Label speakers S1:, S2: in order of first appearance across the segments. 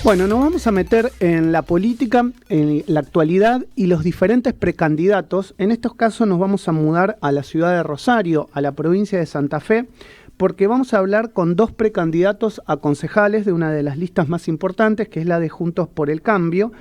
S1: Bueno, nos vamos a meter en la política, en la actualidad y los diferentes precandidatos. En estos casos nos vamos a mudar a la ciudad de Rosario, a la provincia de Santa Fe, porque vamos a hablar con dos precandidatos a concejales de una de las listas más importantes, que es la de Juntos por el Cambio.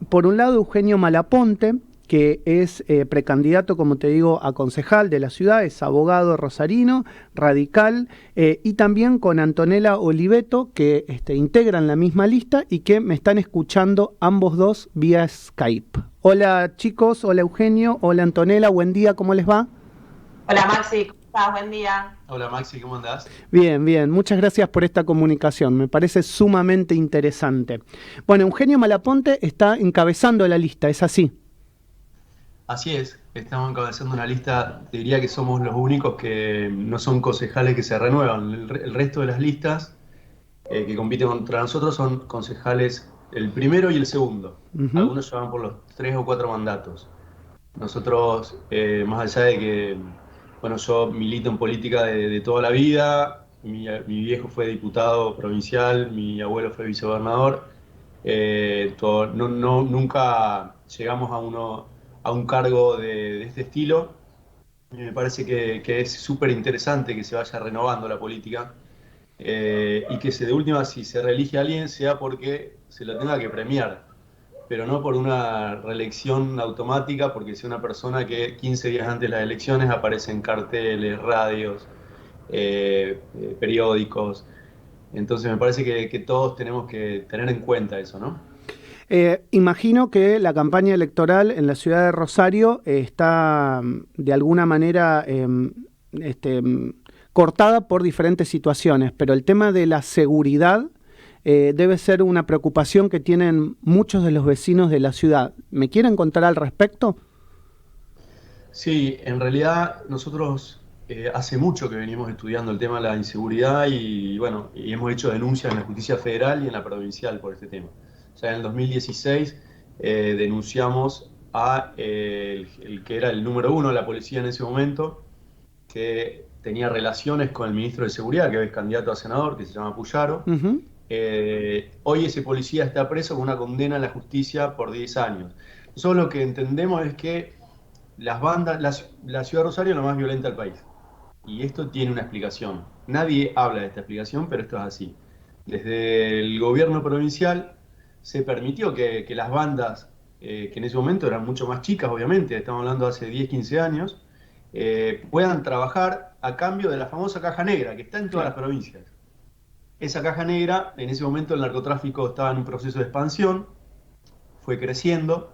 S1: Por un lado, Eugenio Malaponte, que es precandidato, como te digo, a concejal de la ciudad, es abogado rosarino, radical, y también con Antonella Oliveto, que integran la misma lista y que me están escuchando ambos dos vía Skype. Hola chicos, hola Eugenio, hola Antonella, buen día, ¿cómo les va?
S2: Hola Maxi, ¿cómo estás? Buen día.
S3: Hola Maxi, ¿cómo andás?
S1: Bien, bien, muchas gracias por esta comunicación, me parece sumamente interesante. Bueno, Eugenio Malaponte está encabezando la lista, ¿es así?
S3: Así es, estamos encabezando una lista, te diría que somos los únicos que no son concejales que se renuevan. El resto de las listas que compiten contra nosotros son concejales el primero y el segundo.
S1: Uh-huh.
S3: Algunos llevan por los 3 o 4 mandatos. Nosotros, más allá de que, bueno, yo milito en política de toda la vida, mi viejo fue diputado provincial, mi abuelo fue vicegobernador, nunca llegamos a un cargo de este estilo. Y me parece que es súper interesante que se vaya renovando la política y que de última, si se reelige a alguien, sea porque se lo tenga que premiar, pero no por una reelección automática, porque sea una persona que 15 días antes de las elecciones aparece en carteles, radios, periódicos. Entonces me parece que todos tenemos que tener en cuenta eso, ¿no?
S1: Imagino que la campaña electoral en la ciudad de Rosario está de alguna manera cortada por diferentes situaciones, pero el tema de la seguridad debe ser una preocupación que tienen muchos de los vecinos de la ciudad. ¿Me quieren contar al respecto?
S3: Sí, en realidad nosotros hace mucho que venimos estudiando el tema de la inseguridad y bueno, y hemos hecho denuncias en la justicia federal y en la provincial por este tema. Ya en el 2016 denunciamos a el que era el número uno de la policía en ese momento, que tenía relaciones con el ministro de Seguridad, que es candidato a senador, que se llama Puyaro.
S1: Uh-huh.
S3: Hoy ese policía está preso con una condena en la justicia por 10 años. Nosotros lo que entendemos es que las bandas, la ciudad de Rosario es la más violenta del país. Y esto tiene una explicación. Nadie habla de esta explicación, pero esto es así. Desde el gobierno provincial se permitió que las bandas, que en ese momento eran mucho más chicas, obviamente, estamos hablando de hace 10, 15 años, puedan trabajar a cambio de la famosa caja negra, que está en todas las provincias. Esa caja negra, en ese momento el narcotráfico estaba en un proceso de expansión, fue creciendo,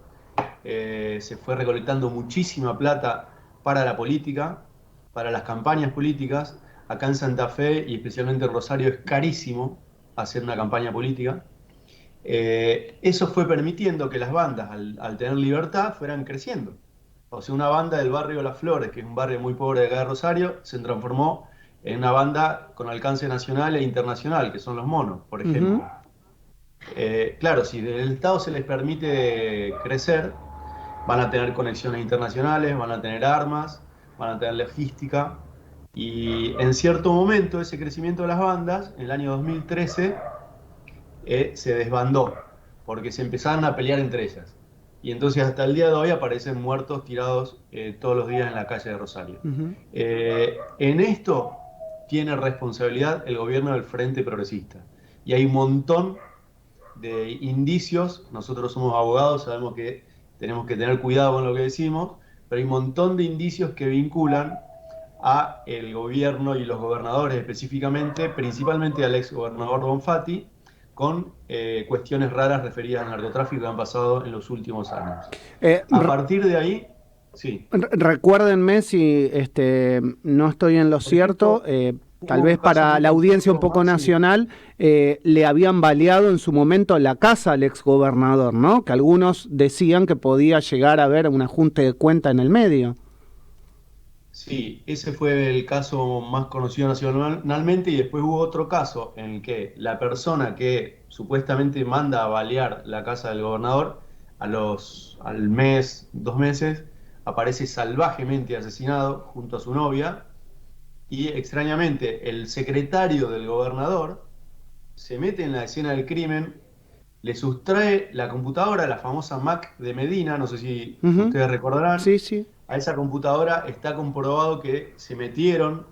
S3: se fue recolectando muchísima plata para la política, para las campañas políticas. Acá en Santa Fe y especialmente en Rosario es carísimo hacer una campaña política. Eso fue permitiendo que las bandas, al tener libertad, fueran creciendo. O sea, una banda del barrio Las Flores, que es un barrio muy pobre de acá de Rosario, se transformó en una banda con alcance nacional e internacional, que son los Monos, por ejemplo.
S1: Uh-huh.
S3: Claro, si del Estado se les permite crecer, van a tener conexiones internacionales, van a tener armas, van a tener logística. Y en cierto momento ese crecimiento de las bandas, en el año 2013, se desbandó, porque se empezaron a pelear entre ellas. Y entonces hasta el día de hoy aparecen muertos tirados todos los días en la calle de Rosario.
S1: Uh-huh.
S3: En esto tiene responsabilidad el gobierno del Frente Progresista. Y hay un montón de indicios, nosotros somos abogados, sabemos que tenemos que tener cuidado con lo que decimos, pero hay un montón de indicios que vinculan a el gobierno y los gobernadores específicamente, principalmente al ex gobernador Bonfatti, con cuestiones raras referidas al narcotráfico que han pasado en los últimos años. A partir de ahí, sí.
S1: Recuérdenme si no estoy en lo
S3: Por ejemplo,
S1: cierto, tal vez
S3: un caso
S1: para
S3: muy
S1: la audiencia un
S3: concreto,
S1: poco
S3: Maxi.
S1: nacional, le habían baleado en su momento la casa al exgobernador, ¿no? Que algunos decían que podía llegar a haber un ajuste de cuenta en el medio.
S3: Sí, ese fue el caso más conocido nacionalmente y después hubo otro caso en el que la persona que supuestamente manda a balear la casa del gobernador al mes, 2 meses, aparece salvajemente asesinado junto a su novia y extrañamente el secretario del gobernador se mete en la escena del crimen le sustrae la computadora, la famosa Mac de Medina, no sé si
S1: Ujú.
S3: ustedes recordarán.
S1: Sí, sí.
S3: A esa computadora está comprobado que se metieron,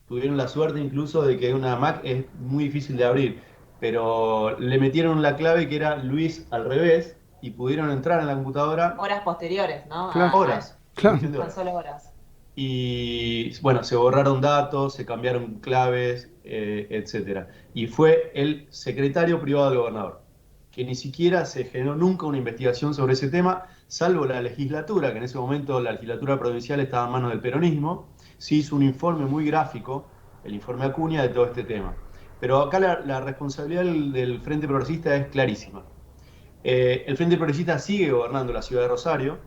S3: tuvieron la suerte incluso de que una Mac es muy difícil de abrir, pero le metieron la clave que era Luis al revés y pudieron entrar en la computadora
S2: Horas posteriores, ¿no?
S1: Claro,
S2: A eso.
S3: horas, en
S1: claro.
S3: cuestión de
S2: Tan
S3: horas.
S2: solo horas.
S3: Y bueno, se borraron datos, se cambiaron claves, etcétera. Y fue el secretario privado del gobernador, que ni siquiera se generó nunca una investigación sobre ese tema, salvo la legislatura, que en ese momento la legislatura provincial estaba en manos del peronismo. Se hizo un informe muy gráfico, el informe Acuña, de todo este tema. Pero acá la responsabilidad del Frente Progresista es clarísima. El Frente Progresista sigue gobernando la ciudad de Rosario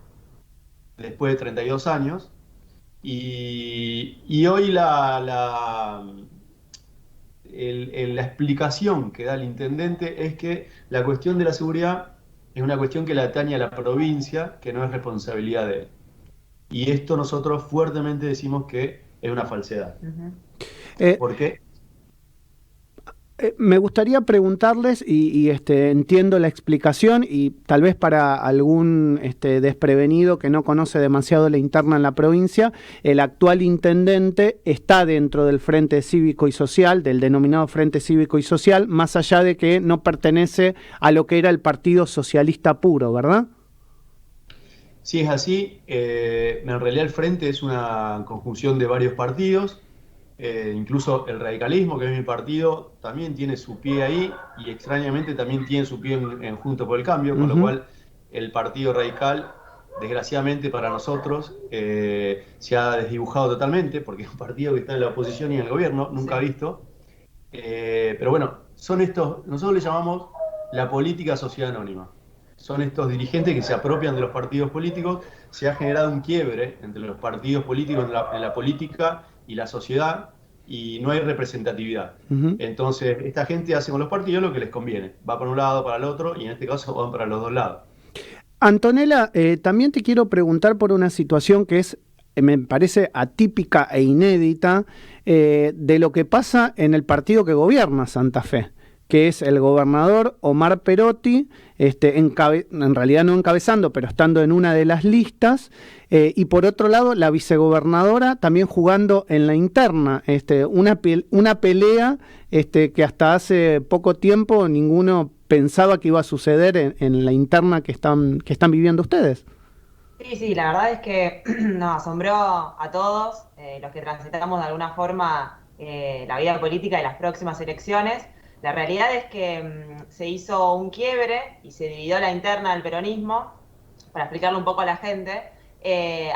S3: después de 32 años. Y hoy la explicación que da el intendente es que la cuestión de la seguridad es una cuestión que le atañe a la provincia, que no es responsabilidad de él. Y esto nosotros fuertemente decimos que es una falsedad.
S2: Ujú.
S1: Eh,
S3: ¿Por qué?
S1: Me gustaría preguntarles, entiendo la explicación, y tal vez para algún desprevenido que no conoce demasiado la interna en la provincia, el actual intendente está dentro del Frente Cívico y Social, del denominado Frente Cívico y Social, más allá de que no pertenece a lo que era el Partido Socialista puro, ¿verdad?
S3: Si es así, en realidad el Frente es una conjunción de varios partidos. Incluso el radicalismo, que es mi partido, también tiene su pie ahí y extrañamente también tiene su pie en Juntos por el Cambio, con lo
S1: Ujú.
S3: cual el Partido Radical, desgraciadamente para nosotros, se ha desdibujado totalmente, porque es un partido que está en la oposición y en el gobierno, nunca
S2: Sí.
S3: visto. Pero bueno, son estos, nosotros le llamamos la política sociedad anónima. Son estos dirigentes que se apropian de los partidos políticos. Se ha generado un quiebre entre los partidos políticos en la política y la sociedad, y no hay representatividad.
S1: Ujú.
S3: Entonces, esta gente hace con los partidos lo que les conviene. Va para un lado, para el otro, y en este caso van para los dos lados.
S1: Antonella, también te quiero preguntar por una situación que es, me parece atípica e inédita, de lo que pasa en el partido que gobierna Santa Fe, que es el gobernador Omar Perotti, en realidad no encabezando, pero estando en una de las listas, y por otro lado la vicegobernadora también jugando en la interna, una pelea que hasta hace poco tiempo ninguno pensaba que iba a suceder en la interna que están viviendo ustedes.
S2: Sí, sí, la verdad es que nos asombró a todos los que transitamos de alguna forma la vida política de las próximas elecciones. La realidad es que se hizo un quiebre y se dividió la interna del peronismo, para explicarle un poco a la gente.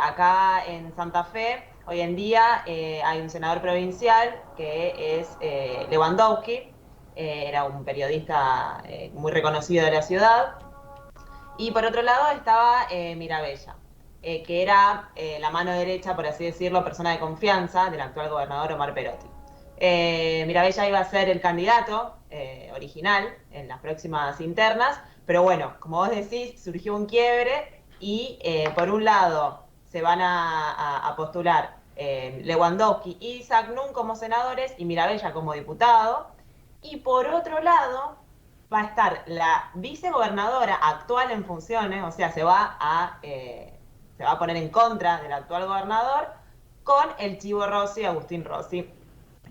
S2: Acá en Santa Fe, hoy en día hay un senador provincial que es Lewandowski, era un periodista muy reconocido de la ciudad. Y por otro lado estaba Mirabella, que era la mano derecha, por así decirlo, persona de confianza del actual gobernador Omar Perotti. Mirabella iba a ser el candidato original en las próximas internas, pero bueno, como vos decís, surgió un quiebre y por un lado se van a postular Lewandowski y Isaac Nun como senadores y Mirabella como diputado, y por otro lado va a estar la vicegobernadora actual en funciones, o sea, se va a poner en contra del actual gobernador, con el Chivo Rossi, Agustín Rossi,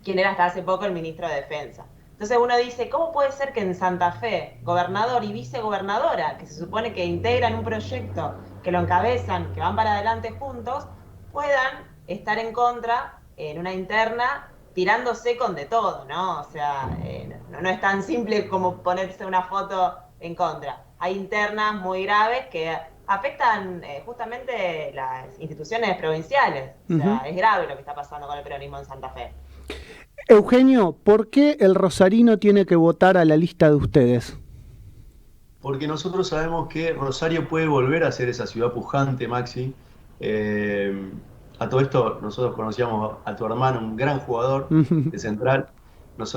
S2: quien era hasta hace poco el ministro de Defensa. Entonces uno dice, ¿cómo puede ser que en Santa Fe, gobernador y vicegobernadora, que se supone que integran un proyecto, que lo encabezan, que van para adelante juntos, puedan estar en contra en una interna tirándose con de todo, ¿no? O sea, no es tan simple como ponerse una foto en contra. Hay internas muy graves que afectan justamente las instituciones provinciales. O sea,
S1: Ujú.
S2: es grave lo que está pasando con el peronismo en Santa Fe.
S1: Eugenio, ¿por qué el rosarino tiene que votar a la lista de ustedes?
S3: Porque nosotros sabemos que Rosario puede volver a ser esa ciudad pujante, Maxi. Eh, a todo esto, nosotros conocíamos a tu hermano, un gran jugador
S1: Ujú.
S3: de Central.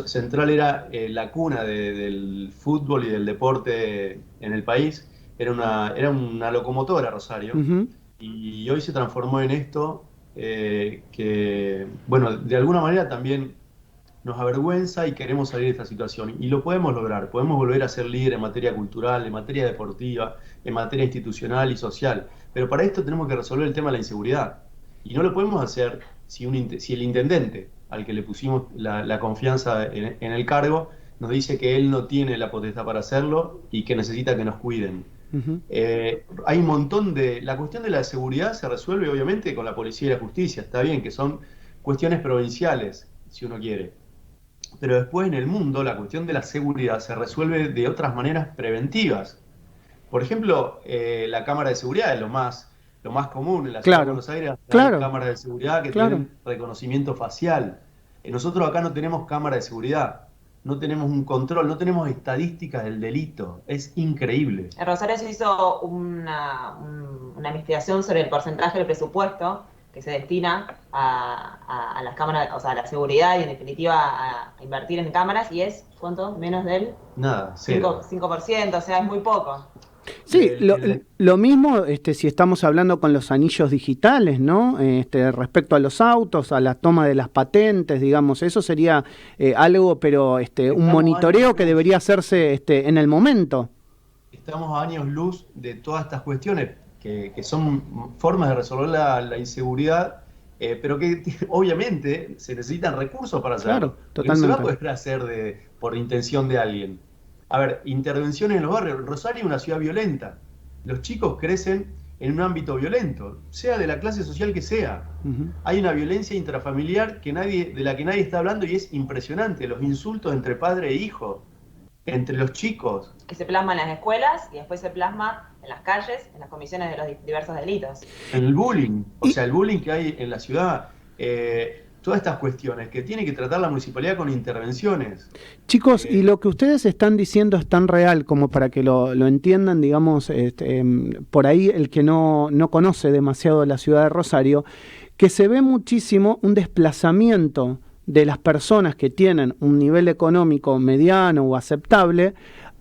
S3: Central era la cuna del fútbol y del deporte en el país. Era una locomotora, Rosario.
S1: Ujú.
S3: Y hoy se transformó en esto, que, bueno, de alguna manera también nos avergüenza y queremos salir de esta situación. Y lo podemos lograr, podemos volver a ser líder en materia cultural, en materia deportiva, en materia institucional y social. Pero para esto tenemos que resolver el tema de la inseguridad. Y no lo podemos hacer si el intendente, al que le pusimos la confianza en el cargo, nos dice que él no tiene la potestad para hacerlo y que necesita que nos cuiden. Hay un montón la cuestión de la seguridad se resuelve obviamente con la policía y la justicia, está bien, que son cuestiones provinciales, si uno quiere. Pero después en el mundo la cuestión de la seguridad se resuelve de otras maneras preventivas. Por ejemplo, la cámara de seguridad es lo más común en la ciudad de Buenos Aires. Hay cámaras de seguridad que tienen reconocimiento facial. Nosotros acá no tenemos cámara de seguridad, no tenemos un control, no tenemos estadísticas del delito. Es increíble.
S2: En Rosario se hizo una investigación sobre el porcentaje del presupuesto que se destina a las cámaras, o sea, a la seguridad y en definitiva a invertir en cámaras, y es, ¿cuánto? Menos del...
S3: Nada, 5%,
S2: o sea, es muy poco.
S1: Sí, lo mismo si estamos hablando con los anillos digitales, ¿no? Respecto a los autos, a la toma de las patentes, digamos, eso sería algo, pero un monitoreo que debería hacerse en el momento.
S3: Estamos a años luz de todas estas cuestiones que son formas de resolver la inseguridad, pero que obviamente se necesitan recursos para hacerlo.
S1: Claro, totalmente.
S3: No se va a poder hacer por intención de alguien. A ver, intervenciones en los barrios. Rosario es una ciudad violenta. Los chicos crecen en un ámbito violento, sea de la clase social que sea. Hay una violencia intrafamiliar de la que nadie está hablando y es impresionante. Los insultos entre padre e hijo, entre los chicos.
S2: Que se plasma en las escuelas y después se plasma en las calles, en las comisiones de los diversos delitos.
S3: El bullying, el bullying que hay en la ciudad. Todas estas cuestiones que tiene que tratar la municipalidad con intervenciones.
S1: Chicos, y lo que ustedes están diciendo es tan real como para que lo entiendan, digamos, por ahí el que no conoce demasiado la ciudad de Rosario, que se ve muchísimo un desplazamiento de las personas que tienen un nivel económico mediano o aceptable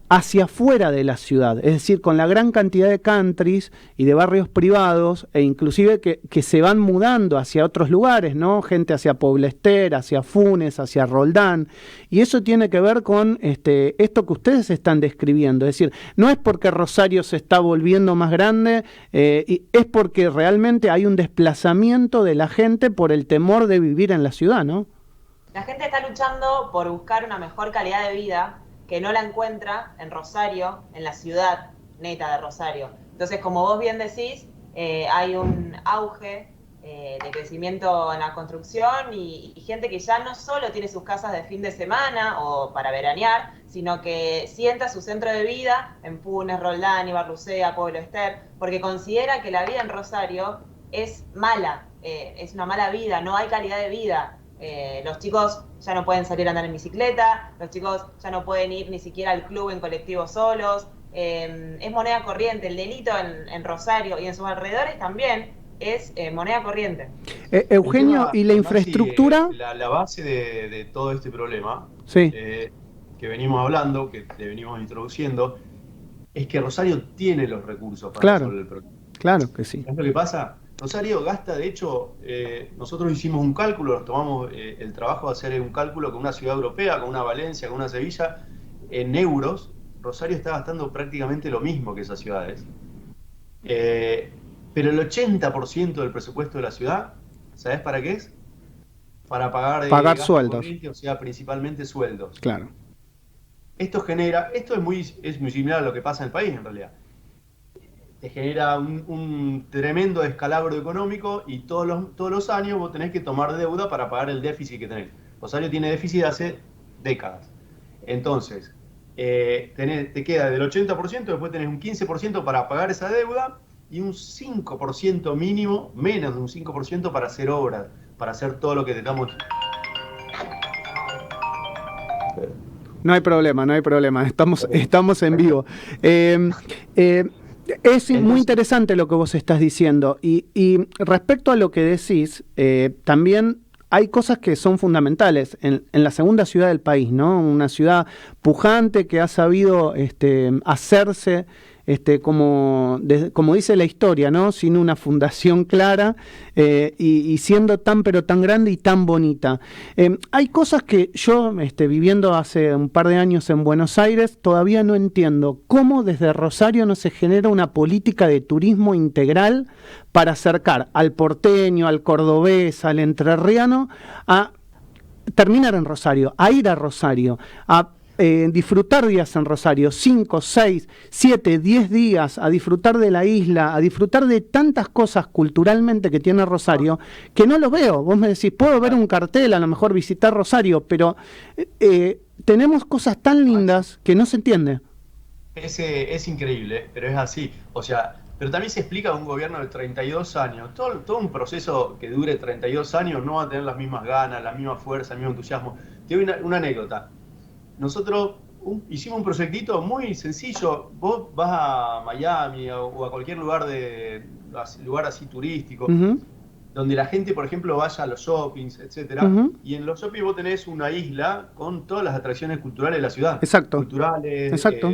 S1: hacia afuera de la ciudad, es decir, con la gran cantidad de countries y de barrios privados, e inclusive que se van mudando hacia otros lugares, ¿no? Gente hacia Puebla Ester, hacia Funes, hacia Roldán, y eso tiene que ver con esto que ustedes están describiendo, es decir, no es porque Rosario se está volviendo más grande, es porque realmente hay un desplazamiento de la gente por el temor de vivir en la ciudad, ¿no?
S2: La gente está luchando por buscar una mejor calidad de vida que no la encuentra en Rosario, en la ciudad neta de Rosario. Entonces, como vos bien decís, hay un auge de crecimiento en la construcción y gente que ya no solo tiene sus casas de fin de semana o para veranear, sino que sienta su centro de vida en Funes, Roldán, Ibarlucea, Pueblo Ester, porque considera que la vida en Rosario es mala, es una mala vida, no hay calidad de vida. Los chicos ya no pueden salir a andar en bicicleta, los chicos ya no pueden ir ni siquiera al club en colectivo solos, es moneda corriente, el delito en Rosario y en sus alrededores también es moneda corriente.
S1: Eugenio, ¿y la infraestructura?
S3: La base de todo este problema,
S1: sí,
S3: que venimos hablando, que le venimos introduciendo, es que Rosario tiene los recursos para resolver el problema.
S1: Claro que sí.
S3: ¿Sabes lo que pasa? Rosario gasta, de hecho, nosotros hicimos un cálculo, nos tomamos el trabajo de hacer un cálculo con una ciudad europea, con una Valencia, con una Sevilla, en euros. Rosario está gastando prácticamente lo mismo que esas ciudades. Pero el 80% del presupuesto de la ciudad, ¿sabes para qué es? Para pagar
S1: sueldos.
S3: Corriente, o sea, principalmente sueldos.
S1: Claro.
S3: Esto es muy similar a lo que pasa en el país, en realidad. Te genera un tremendo descalabro económico y todos los años vos tenés que tomar deuda para pagar el déficit que tenés. Rosario tiene déficit hace décadas. Entonces, te queda del 80%, después tenés un 15% para pagar esa deuda y un 5% mínimo, menos de un 5% para hacer obras, para hacer todo lo que tengamos.
S1: No hay problema, estamos en vivo. Es muy interesante lo que vos estás diciendo y respecto a lo que decís, también hay cosas que son fundamentales en la segunda ciudad del país, ¿no? Una ciudad pujante que ha sabido hacerse como dice la historia, ¿no? Sin una fundación clara y siendo tan pero tan grande y tan bonita. Hay cosas que yo, viviendo hace un par de años en Buenos Aires, todavía no entiendo. ¿Cómo desde Rosario no se genera una política de turismo integral para acercar al porteño, al cordobés, al entrerriano a terminar en Rosario, a ir a Rosario, a disfrutar días en Rosario, 5, 6, 7, 10 días, a disfrutar de la isla, a disfrutar de tantas cosas culturalmente que tiene Rosario, que no lo veo? Vos me decís, puedo ver un cartel, a lo mejor visitar Rosario, pero tenemos cosas tan lindas que no se entiende.
S3: Es increíble, pero es así. O sea, pero también se explica un gobierno de 32 años. Todo un proceso que dure 32 años no va a tener las mismas ganas, la misma fuerza, el mismo entusiasmo. Te doy una anécdota. Nosotros hicimos un proyectito muy sencillo. Vos vas a Miami o a cualquier lugar así turístico, donde la gente, por ejemplo, vaya a los shoppings, etcétera, y en los shoppings vos tenés una isla con todas las atracciones culturales de la ciudad.
S1: Exacto.
S3: Culturales,
S1: Exacto.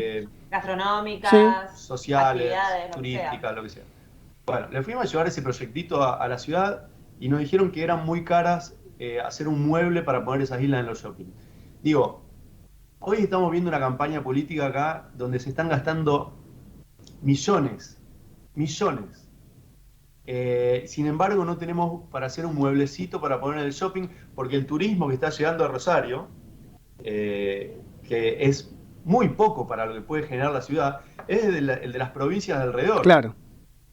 S2: Gastronómicas,
S1: sí,
S3: sociales, turísticas, lo que sea. Bueno, le fuimos a llevar ese proyectito a la ciudad y nos dijeron que eran muy caras hacer un mueble para poner esas islas en los shoppings. Digo, hoy estamos viendo una campaña política acá donde se están gastando millones. Sin embargo, no tenemos para hacer un mueblecito para poner en el shopping, porque el turismo que está llegando a Rosario, que es muy poco para lo que puede generar la ciudad, es el de las provincias de alrededor.
S1: Claro.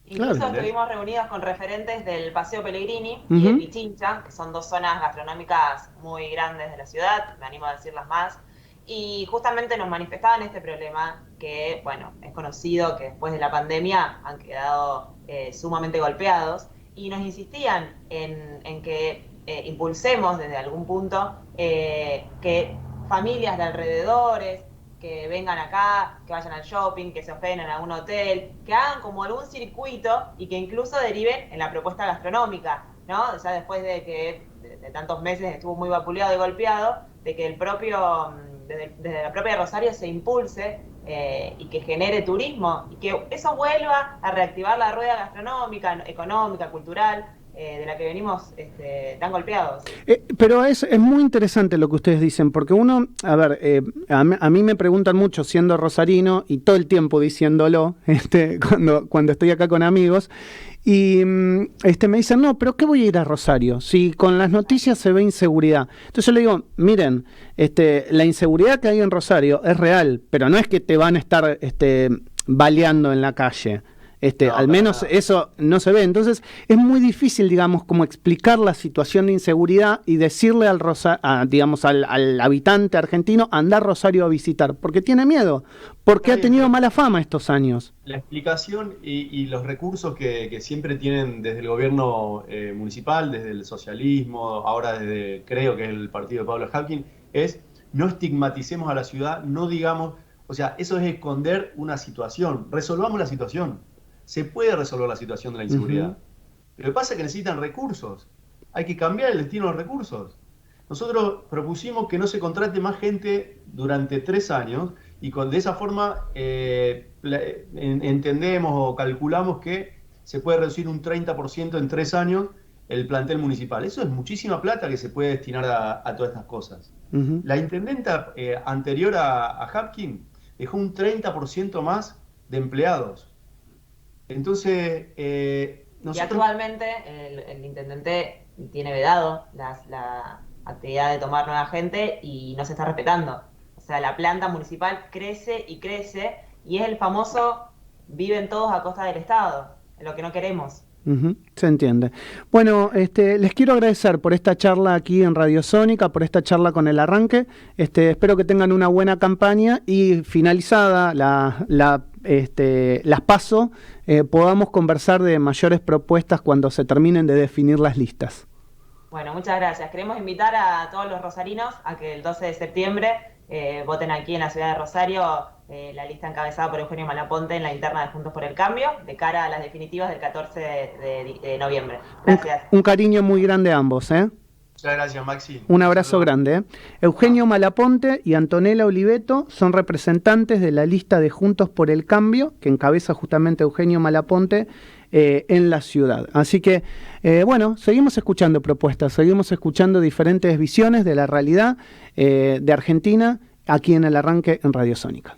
S2: Incluso estuvimos reunidos con referentes del Paseo Pellegrini y de Pichincha, que son dos zonas gastronómicas muy grandes de la ciudad, me animo a decirlas más, y justamente nos manifestaban este problema que, bueno, es conocido que después de la pandemia han quedado sumamente golpeados, y nos insistían en que impulsemos desde algún punto que familias de alrededores que vengan acá, que vayan al shopping, que se hospeden en algún hotel, que hagan como algún circuito y que incluso deriven en la propuesta gastronómica, ¿no? Ya después de que de tantos meses estuvo muy vapuleado y golpeado, de que desde la propia Rosario se impulse y que genere turismo y que eso vuelva a reactivar la rueda gastronómica, económica, cultural, de la que venimos tan golpeados.
S1: Pero es muy interesante lo que ustedes dicen, porque uno, a ver, a mí me preguntan mucho siendo rosarino y todo el tiempo diciéndolo, cuando estoy acá con amigos, y me dicen, no, pero ¿qué voy a ir a Rosario? Si con las noticias se ve inseguridad. Entonces yo le digo, miren, la inseguridad que hay en Rosario es real, pero no es que te van a estar baleando en la calle. No, al menos eso no se ve. Entonces es muy difícil, digamos, como explicar la situación de inseguridad y decirle al habitante argentino andar Rosario a visitar, porque tiene miedo, porque ha tenido mala fama estos años.
S3: La explicación y los recursos que siempre tienen desde el gobierno municipal, desde el socialismo, ahora desde, creo que es el partido de Pablo Hapkin, es no estigmaticemos a la ciudad, no digamos, o sea, eso es esconder una situación, resolvamos la situación. Se puede resolver la situación de la inseguridad. Pero lo que pasa es que necesitan recursos. Hay que cambiar el destino de los recursos. Nosotros propusimos que no se contrate más gente durante 3 años y de esa forma entendemos o calculamos que se puede reducir un 30% en 3 años el plantel municipal. Eso es muchísima plata que se puede destinar a todas estas cosas. La intendenta anterior a Hapkin dejó un 30% más de empleados. Entonces, nosotros...
S2: Y actualmente el intendente tiene vedado la actividad de tomar nueva gente y no se está respetando. O sea, la planta municipal crece y crece y es el famoso viven todos a costa del Estado, lo que no queremos.
S1: Se entiende. Bueno, les quiero agradecer por esta charla aquí en Radio Sónica, por esta charla con el arranque. Espero que tengan una buena campaña y finalizada las PASO, podamos conversar de mayores propuestas cuando se terminen de definir las listas.
S2: Bueno, muchas gracias. Queremos invitar a todos los rosarinos a que el 12 de septiembre voten aquí en la ciudad de Rosario la lista encabezada por Eugenio Malaponte en la interna de Juntos por el Cambio, de cara a las definitivas del 14 de noviembre. Gracias.
S1: Un cariño muy grande a ambos, ¿eh?
S3: Muchas gracias, Maxi.
S1: Un abrazo grande. Eugenio Malaponte y Antonella Oliveto son representantes de la lista de Juntos por el Cambio, que encabeza justamente Eugenio Malaponte en la ciudad. Así que, bueno, seguimos escuchando propuestas, seguimos escuchando diferentes visiones de la realidad de Argentina aquí en El Arranque en Radio Sónica.